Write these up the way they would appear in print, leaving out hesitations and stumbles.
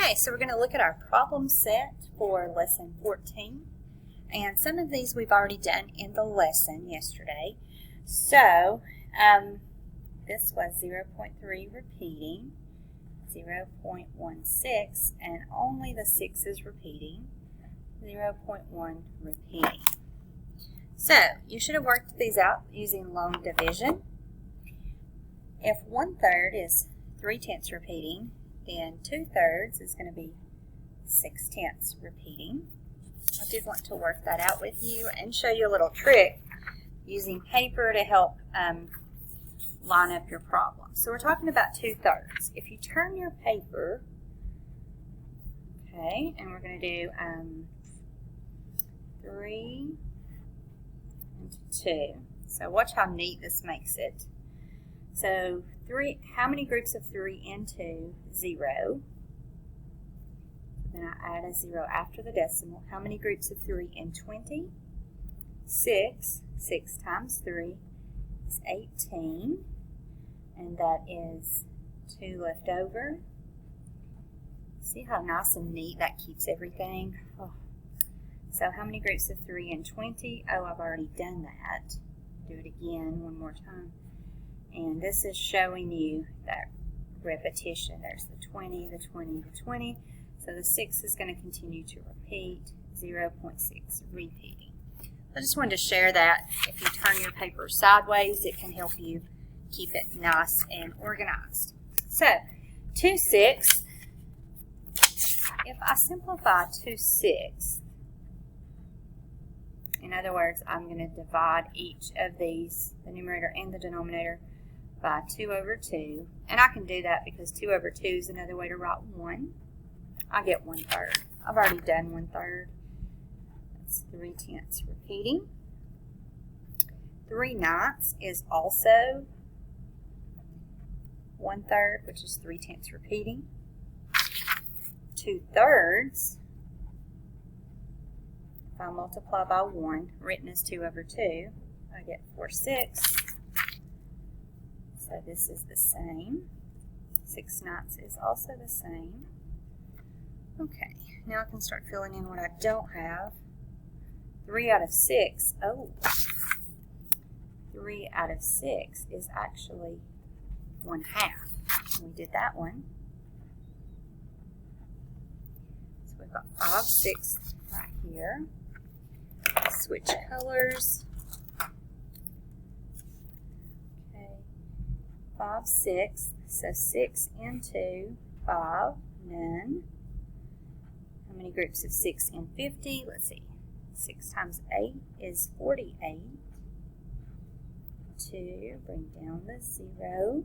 Okay, so we're going to look at our problem set for lesson 14. And some of these we've already done in the lesson yesterday. So, this was 0.3 repeating, 0.16, and only the 6 is repeating, 0.1 repeating. So, you should have worked these out using long division. If 1/3 is 3/10 repeating, then 2/3 is going to be 6/10 repeating. I did want to work that out with you and show you a little trick using paper to help line up your problem. So we're talking about 2/3. If you turn your paper, okay, and we're going to do 3 and 2. So watch how neat this makes it. So 3, how many groups of 3 and 2? 0. Then I add a 0 after the decimal. How many groups of 3 and 20? 6. 6 times 3 is 18. And that is 2 left over. See how nice and neat that keeps everything? Oh. So how many groups of 3 and 20? Oh, I've already done that. Do it again one more time. And this is showing you that repetition. There's the 20, the 20, the 20. So the 6 is going to continue to repeat, 0.6 repeating. I just wanted to share that. If you turn your paper sideways, it can help you keep it nice and organized. So, 2/6, if I simplify 2/6, in other words, I'm going to divide each of these, the numerator and the denominator, by 2/2. And I can do that because 2/2 is another way to write 1. I get 1/3. I've already done 1/3. That's 3/10 repeating. 3/9 is also 1/3, which is 3/10 repeating. 2/3, if I multiply by 1, written as 2/2, I get 4/6. So this is the same. 6/9 is also the same. Okay, now I can start filling in what I don't have. 3 out of 6. Oh, 3 out of 6 is actually 1/2. We did that one. So we've got 5/6 right here. Switch colors. Okay, 5/6. So 6 and 2, 5, none. How many groups of 6 and 50? Let's see. 6 times 8 is 48. 2, bring down the 0.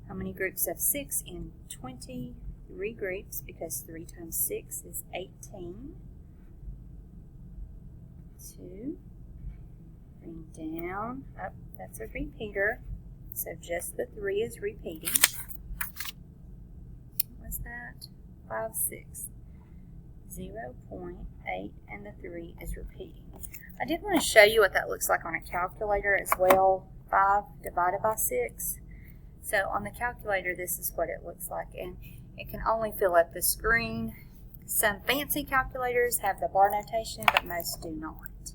How many groups of 6 and 20? 3 groups, because 3 times 6 is 18. 2, bring down. Oh, that's a repeater. So just the 3 is repeating. What was that? 5/6. 0.8, and the 3 is repeating. I did want to show you what that looks like on a calculator as well. 5 divided by 6. So on the calculator, this is what it looks like, and it can only fill up the screen. Some fancy calculators have the bar notation, but most do not.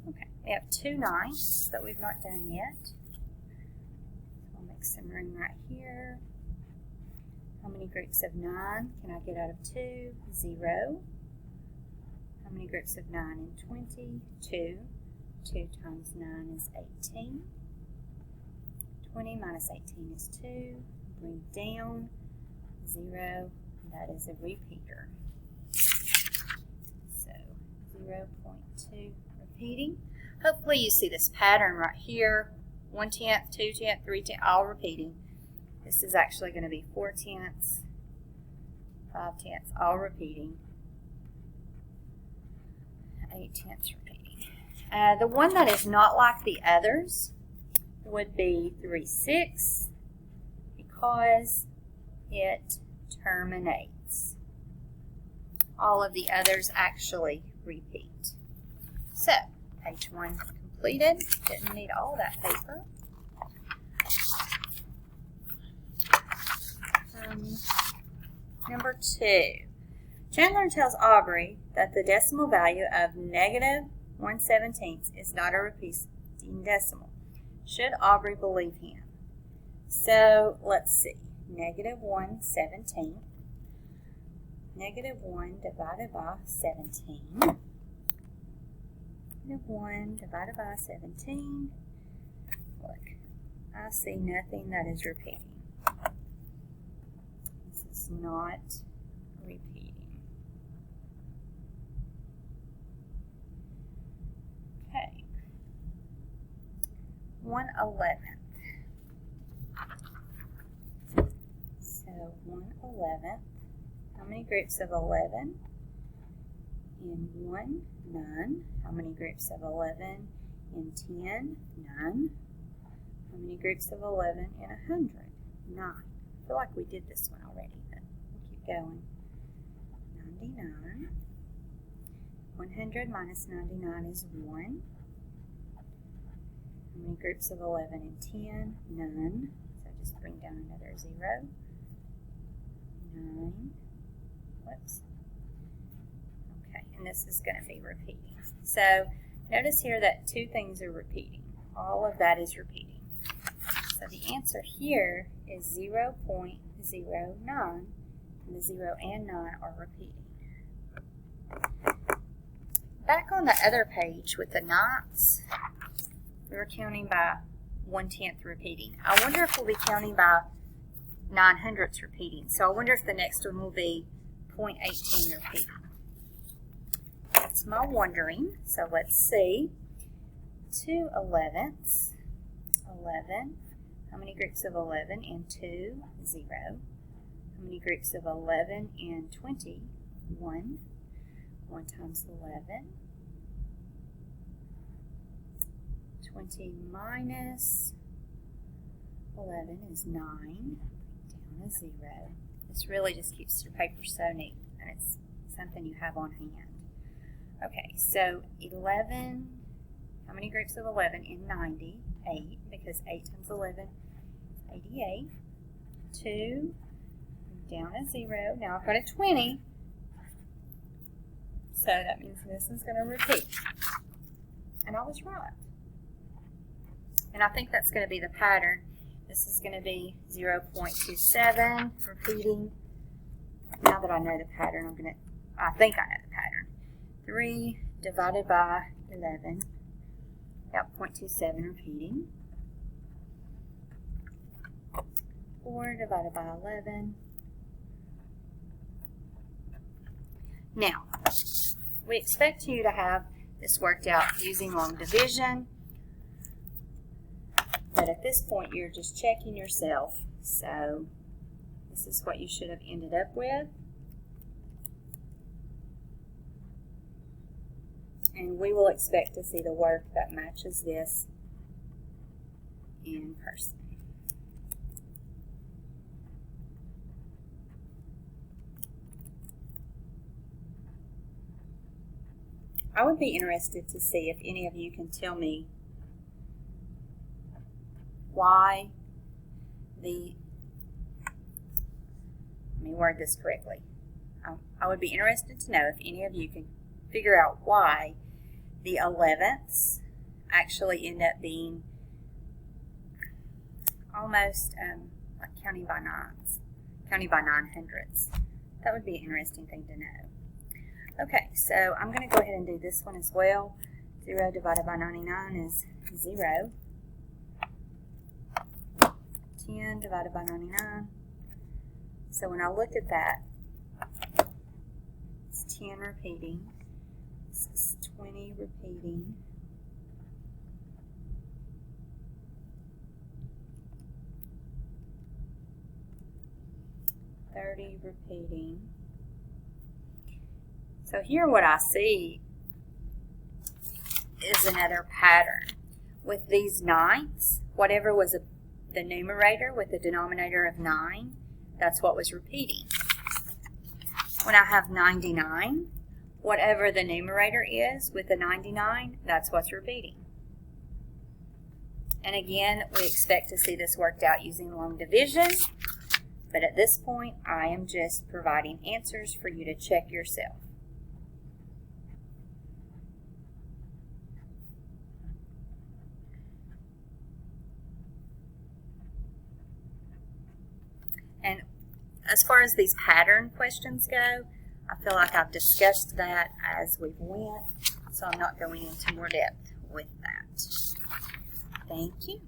Okay, we have 2/9 that we've not done yet. I'll make some room right here. How many groups of 9 can I get out of 2? 0. How many groups of 9 and 20? 2. 2 times 9 is 18. 20 minus 18 is 2. Bring down 0. That is a repeater. So 0.2 repeating. Hopefully you see this pattern right here. 1/10, 2/10, 3/10, all repeating. This is actually going to be 4/10, 5/10, all repeating, 8/10 repeating. The one that is not like the others would be 3/6 because it terminates. All of the others actually repeat. So, page 1 completed. Didn't need all that paper. Number 2. Chandler tells Aubrey that the decimal value of -1/17 is not a repeating decimal. Should Aubrey believe him? So let's see. -1/17. -1 divided by 17. -1 divided by 17. Look, I see nothing that is repeating. This is not repeating. Okay. 1/11. So 1/11. How many groups of 11 in 1? 9. How many groups of 11 in 10? 9. How many groups of 11 in 100? 9. I feel like we did this one already, but we'll keep going. 99. 100 minus 99 is 1. How many groups of 11 in 10? None. So just bring down another 0. 9. Whoops. Okay, and this is going to be repeating. So notice here that 2 things are repeating. All of that is repeating. So the answer here is 0.09, and the 0 and 9 are repeating. Back on the other page with the ninths, we were counting by 1/10 repeating. I wonder if we'll be counting by 9/100ths repeating. So I wonder if the next one will be 0.18 repeating. That's my wondering. So let's see. 2 11ths. 11. How many groups of 11 in 2? 0. How many groups of 11 in 20? 1. 1 times 11. 20 minus 11 is 9. Down a 0. This really just keeps your paper so neat, and it's something you have on hand. Okay, so 11, how many groups of 11 in 90? 8, because 8 times 11 is 88. 2, down a 0. Now I've got a 20, so that means this is going to repeat. And I was right. And I think that's going to be the pattern. This is going to be 0.27 repeating. Now that I know the pattern, I think I know the pattern. 3 divided by 11, got 0.27 repeating. 4 divided by 11. Now, we expect you to have this worked out using long division, but at this point you're just checking yourself. So this is what you should have ended up with. And we will expect to see the work that matches this in person. I would be interested to see if any of you can tell me why let me word this correctly. I would be interested to know if any of you can figure out why the 11ths actually end up being almost like counting by 9/100ths. That would be an interesting thing to know. Okay, so I'm going to go ahead and do this one as well. 0 divided by 99 is 0. 10 divided by 99. So when I look at that, it's 10 repeating. This is 20 repeating. 30 repeating. So here what I see is another pattern. With these ninths, whatever was the numerator with the denominator of 9, that's what was repeating. When I have 99, whatever the numerator is with the 99, that's what's repeating. And again, we expect to see this worked out using long division. But at this point, I am just providing answers for you to check yourself. And as far as these pattern questions go, I feel like I've discussed that as we went, so I'm not going into more depth with that. Thank you.